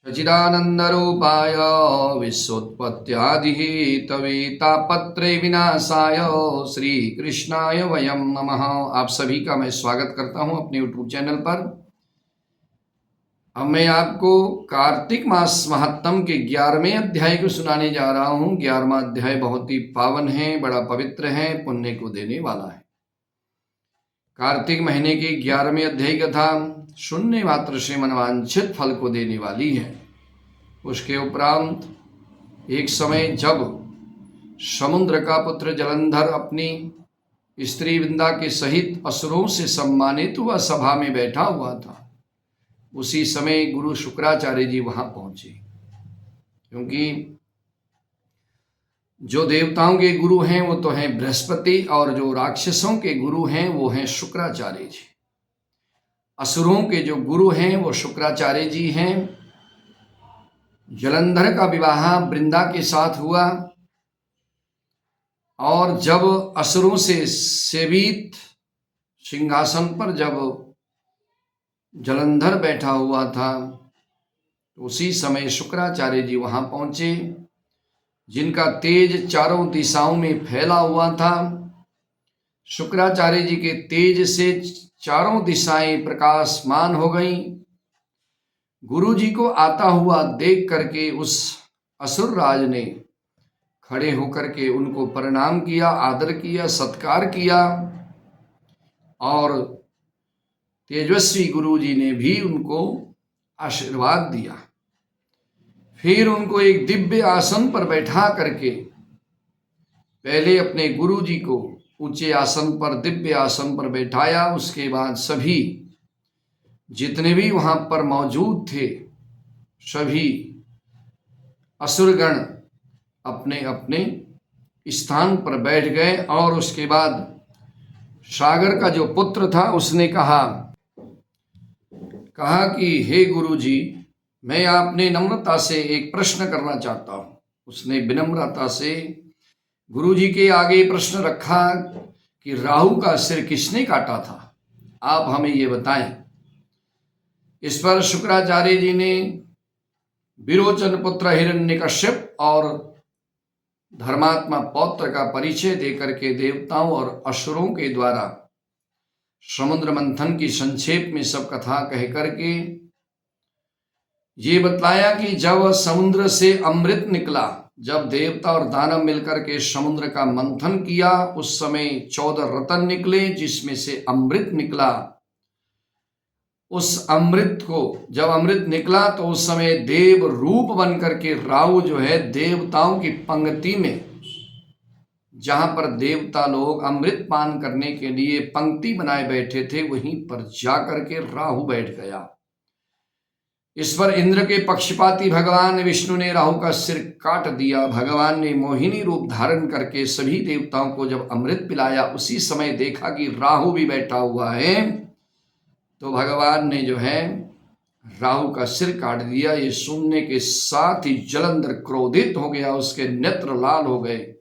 सच्चिदानन्दरूपाय विश्वोत्पत्त्यादिहेतवे तापत्रय विनाशाय श्रीकृष्णाय वयं नमः। आप सभी का मैं स्वागत करता हूं अपने YouTube चैनल पर। अब मैं आपको कार्तिक मास महात्म के 11वें अध्याय को सुनाने जा रहा हूं। 11वां अध्याय बहुत ही पावन है, बड़ा पवित्र है, पुण्य को देने वाला है। कार्तिक महीने के 11वें अध्याय कथा शून्य मात्र से मनवांछित फल को देने वाली है। उसके उपरांत एक समय जब समुद्र का पुत्र जलंधर अपनी स्त्री वृंदा के सहित असुरों से सम्मानित हुआ सभा में बैठा हुआ था, उसी समय गुरु शुक्राचार्य जी वहां पहुंचे। क्योंकि जो देवताओं के गुरु हैं वो तो हैं बृहस्पति, और जो राक्षसों के गुरु हैं वो हैं शुक्राचार्य जी। असुरों के जो गुरु हैं वो शुक्राचार्य जी हैं। जलंधर का विवाह वृंदा के साथ हुआ, और जब असुरों से सेवित सिंहासन पर जब जलंधर बैठा हुआ था, तो उसी समय शुक्राचार्य जी वहां पहुंचे, जिनका तेज चारों दिशाओं में फैला हुआ था। शुक्राचार्य जी के तेज से चारों दिशाएं प्रकाशमान हो गईं। गुरु जी को आता हुआ देख करके उस असुर राज ने खड़े होकर के उनको प्रणाम किया, आदर किया, सत्कार किया, और तेजस्वी गुरु जी ने भी उनको आशीर्वाद दिया। फिर उनको एक दिव्य आसन पर बैठा करके पहले अपने गुरु जी को ऊंचे आसन पर, दिव्य आसन पर बैठाया। उसके बाद सभी जितने भी वहां पर मौजूद थे, सभी असुरगण अपने अपने स्थान पर बैठ गए। और उसके बाद सागर का जो पुत्र था उसने कहा कि हे गुरु जी, मैं आपने नम्रता से एक प्रश्न करना चाहता हूं। उसने विनम्रता से गुरु जी के आगे प्रश्न रखा कि राहु का सिर किसने काटा था, आप हमें ये बताएं। इस पर शुक्राचार्य जी ने विरोचन पुत्र हिरण्यकश्यप और धर्मात्मा पौत्र का परिचय देकर के देवताओं और असुरों के द्वारा समुद्र मंथन की संक्षेप में सब कथा कह करके ये बतलाया कि जब समुद्र से अमृत निकला, जब देवता और दानव मिलकर के समुद्र का मंथन किया, उस समय 14 रत्न निकले, जिसमें से अमृत निकला। उस अमृत को जब अमृत निकला तो उस समय देव रूप बन करके राहु जो है देवताओं की पंक्ति में, जहां पर देवता लोग अमृत पान करने के लिए पंक्ति बनाए बैठे थे, वहीं पर जाकर के राहु बैठ गया। इस पर इंद्र के पक्षपाती भगवान विष्णु ने राहु का सिर काट दिया। भगवान ने मोहिनी रूप धारण करके सभी देवताओं को जब अमृत पिलाया, उसी समय देखा कि राहु भी बैठा हुआ है, तो भगवान ने जो है राहु का सिर काट दिया। ये सुनने के साथ ही जलंधर क्रोधित हो गया, उसके नेत्र लाल हो गए,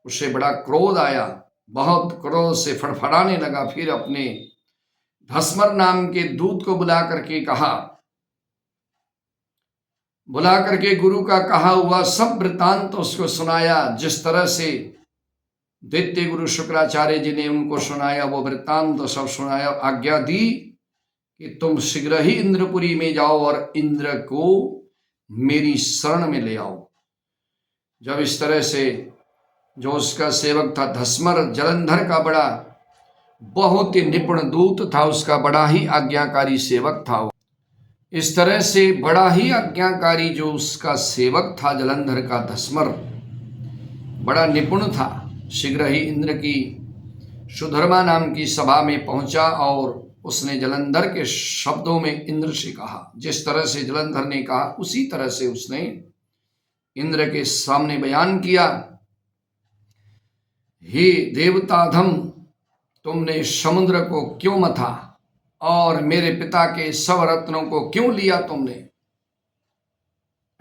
उसे बड़ा क्रोध आया, बहुत क्रोध से फड़फड़ाने लगा। फिर अपने धस्मर नाम के दूत को बुला करके गुरु का कहा हुआ सब वृत्तांत उसको सुनाया। जिस तरह से दैत्य गुरु शुक्राचार्य जी ने उनको सुनाया, वो वृत्तांत सब सुनाया। आज्ञा दी कि तुम शीघ्र ही इंद्रपुरी में जाओ और इंद्र को मेरी शरण में ले आओ। जब इस तरह से जो उसका सेवक था धस्मर, जलंधर का बड़ा बहुत ही निपुण दूत था, उसका बड़ा ही आज्ञाकारी सेवक था। इस तरह से बड़ा ही आज्ञाकारी जो उसका सेवक था जलंधर का धस्मर, बड़ा निपुण था। शीघ्र ही इंद्र की सुधर्मा नाम की सभा में पहुंचा और उसने जलंधर के शब्दों में इंद्र से कहा। जिस तरह से जलंधर ने कहा उसी तरह से उसने इंद्र के सामने बयान किया, हे देवताधम, तुमने समुद्र को क्यों मथा और मेरे पिता के सब रत्नों को क्यों लिया तुमने?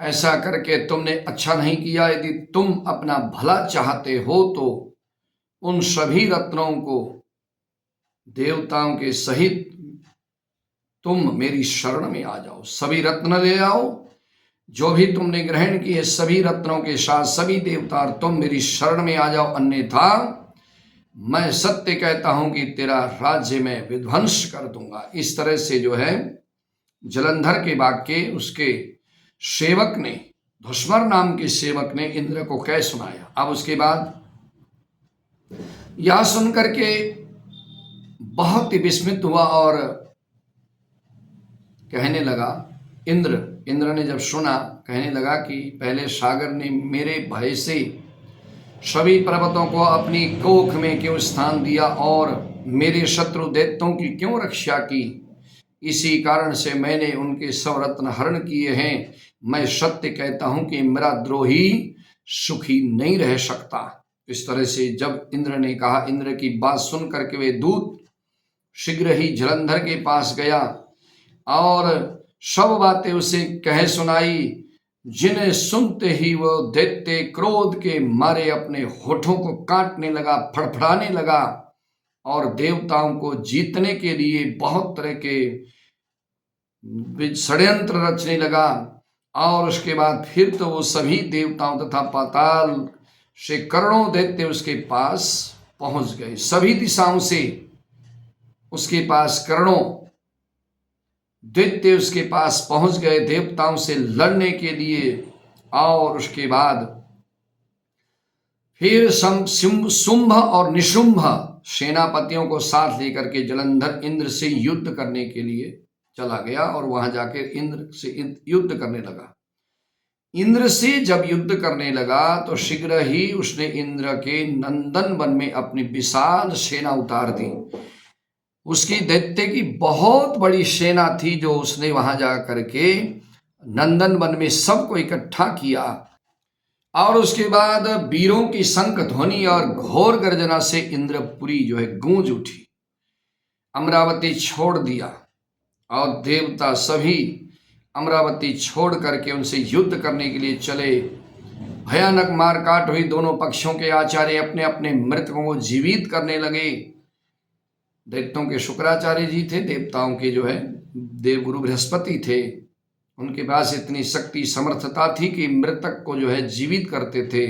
ऐसा करके तुमने अच्छा नहीं किया। यदि तुम अपना भला चाहते हो तो उन सभी रत्नों को देवताओं के सहित तुम मेरी शरण में आ जाओ, सभी रत्न ले आओ जो भी तुमने ग्रहण किए सभी रत्नों के साथ सभी देवता, तुम मेरी शरण में आ जाओ, अन्यथा मैं सत्य कहता हूं कि तेरा राज्य में विध्वंस कर दूंगा। इस तरह से जो है जलंधर के वाक्य उसके सेवक ने, धुष्मर नाम के सेवक ने इंद्र को कह सुनाया। अब उसके बाद यह सुनकर के बहुत ही विस्मित हुआ और कहने लगा, इंद्र ने जब सुना, कहने लगा कि पहले सागर ने मेरे भय से सभी पर्वतों को अपनी कोख में क्यों स्थान दिया और मेरे शत्रु दैत्यों की क्यों रक्षा की, इसी कारण से मैंने उनके सब रत्न हरण किए हैं। मैं सत्य कहता हूं कि मेरा द्रोही सुखी नहीं रह सकता। इस तरह से जब इंद्र ने कहा, इंद्र की बात सुन करके वे दूत शीघ्र ही जलंधर के पास गया और सब बातें उसे कह सुनाई, जिन्हें सुनते ही वो दैत्य क्रोध के मारे अपने होठों को काटने लगा, फड़फड़ाने लगा और देवताओं को जीतने के लिए बहुत तरह के षड्यंत्र रचने लगा। और उसके बाद फिर तो वो सभी देवताओं तथा पाताल से करोड़ों दैत्य उसके पास पहुंच गए। सभी दिशाओं से उसके पास करोड़ों दैत्य उसके पास पहुंच गए देवताओं से लड़ने के लिए। और उसके बाद फिर शुंभ और निशुंभ सेनापतियों को साथ लेकर के जलंधर इंद्र से युद्ध करने के लिए चला गया और वहां जाकर इंद्र से युद्ध करने लगा। इंद्र से जब युद्ध करने लगा तो शीघ्र ही उसने इंद्र के नंदन वन में अपनी विशाल सेना उतार दी। उसकी दैत्य की बहुत बड़ी सेना थी जो उसने वहां जा करके नंदन वन में सबको इकट्ठा किया। और उसके बाद वीरों की शंख ध्वनि और घोर गर्जना से इंद्रपुरी जो है गूंज उठी, अमरावती छोड़ दिया और देवता सभी अमरावती छोड़ करके उनसे युद्ध करने के लिए चले। भयानक मारकाट हुई, दोनों पक्षों के आचार्य अपने अपने मृतकों को जीवित करने लगे। दैत्यों के शुक्राचार्य जी थे, देवताओं के जो है देवगुरु बृहस्पति थे। उनके पास इतनी शक्ति समर्थता थी कि मृतक को जो है जीवित करते थे।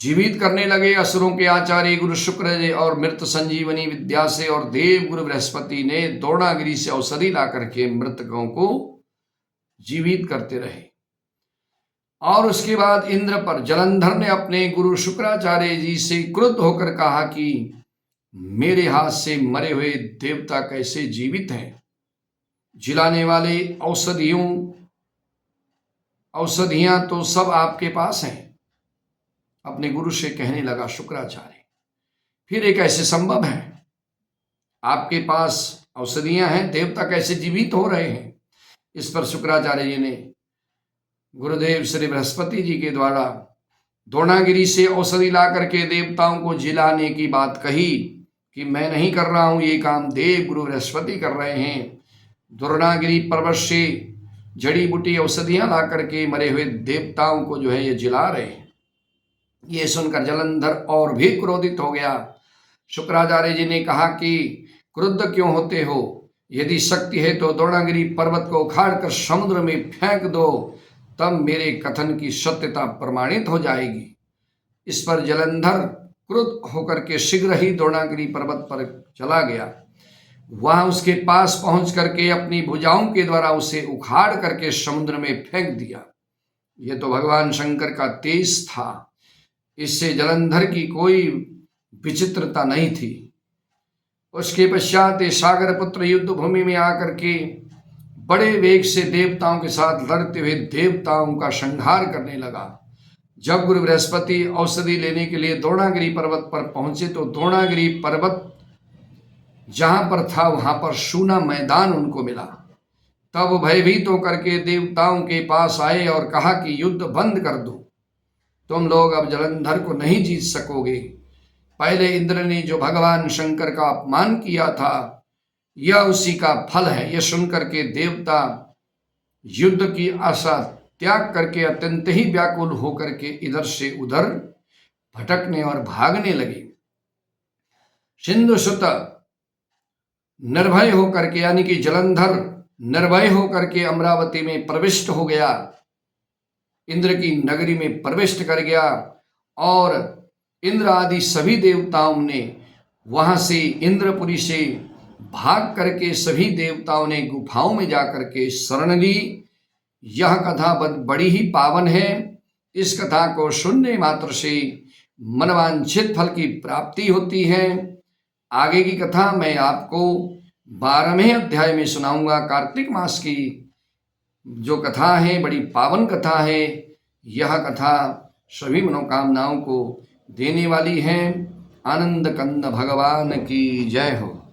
जीवित करने लगे असुरों के आचार्य गुरु शुक्र और मृत संजीवनी विद्या से, और देव गुरु बृहस्पति ने द्रोणागिरी से औषधि ला करके मृतकों को जीवित करते रहे। और उसके बाद इंद्र पर जलंधर ने अपने गुरु शुक्राचार्य जी से क्रुद्ध होकर कहा कि मेरे हाथ से मरे हुए देवता कैसे जीवित हैं, जिलाने वाले औषधियां तो सब आपके पास हैं। अपने गुरु से कहने लगा शुक्राचार्य, फिर एक ऐसे संभव है, आपके पास औषधियां हैं, देवता कैसे जीवित हो रहे हैं। इस पर शुक्राचार्य जी ने गुरुदेव श्री बृहस्पति जी के द्वारा द्रोणागिरी से औषधि ला करके देवताओं को जिलाने की बात कही कि मैं नहीं कर रहा हूं ये काम, देव गुरु बृहस्पति कर रहे हैं। द्रोणागिरी पर्वत से जड़ी बूटी औषधियां ला करके मरे हुए देवताओं को जो है ये जिला रहे हैं। ये सुनकर जलंधर और भी क्रोधित हो गया। शुक्राचार्य जी ने कहा कि क्रुद्ध क्यों होते हो, यदि शक्ति है तो द्रोणागिरी पर्वत को उखाड़ कर समुद्र में फेंक दो, तब मेरे कथन की सत्यता प्रमाणित हो जाएगी। इस पर जलंधर क्रुद्ध होकर के शीघ्र ही द्रोणागिरी पर्वत पर चला गया। वहां उसके पास पहुंच करके अपनी भुजाओं के द्वारा उसे उखाड़ करके समुद्र में फेंक दिया। यह तो भगवान शंकर का तेज था, इससे जलंधर की कोई विचित्रता नहीं थी। उसके पश्चात सागर पुत्र युद्ध भूमि में आकर के बड़े वेग से देवताओं के साथ लड़ते हुए देवताओं का संहार करने लगा। जब गुरु बृहस्पति औषधि लेने के लिए द्रोणागिरी पर्वत पर पहुंचे तो द्रोणागिरी पर्वत जहां पर था वहां पर सूना मैदान उनको मिला। तब भयभीत होकर के देवताओं के पास आए और कहा कि युद्ध बंद कर दो, तुम लोग अब जलंधर को नहीं जीत सकोगे। पहले इंद्र ने जो भगवान शंकर का अपमान किया था यह उसी का फल है। यह सुनकर के देवता युद्ध की आशा त्याग करके अत्यंत ही व्याकुल होकर के इधर से उधर भटकने और भागने लगे। सिंधुसुत निर्भय होकर के, यानी कि जलंधर निर्भय होकर के अमरावती में प्रविष्ट हो गया इंद्र की नगरी में प्रविष्ट कर गया और इंद्र आदि सभी देवताओं ने वहां से इंद्रपुरी से भाग करके सभी देवताओं ने गुफाओं में जाकर के शरण ली। यह कथा बड़ी ही पावन है। इस कथा को सुनने मात्र से मनवांछित फल की प्राप्ति होती है। आगे की कथा मैं आपको 12वें अध्याय में सुनाऊंगा। कार्तिक मास की जो कथा है बड़ी पावन कथा है। यह कथा सभी मनोकामनाओं को देने वाली है। आनंद कंद भगवान की जय हो।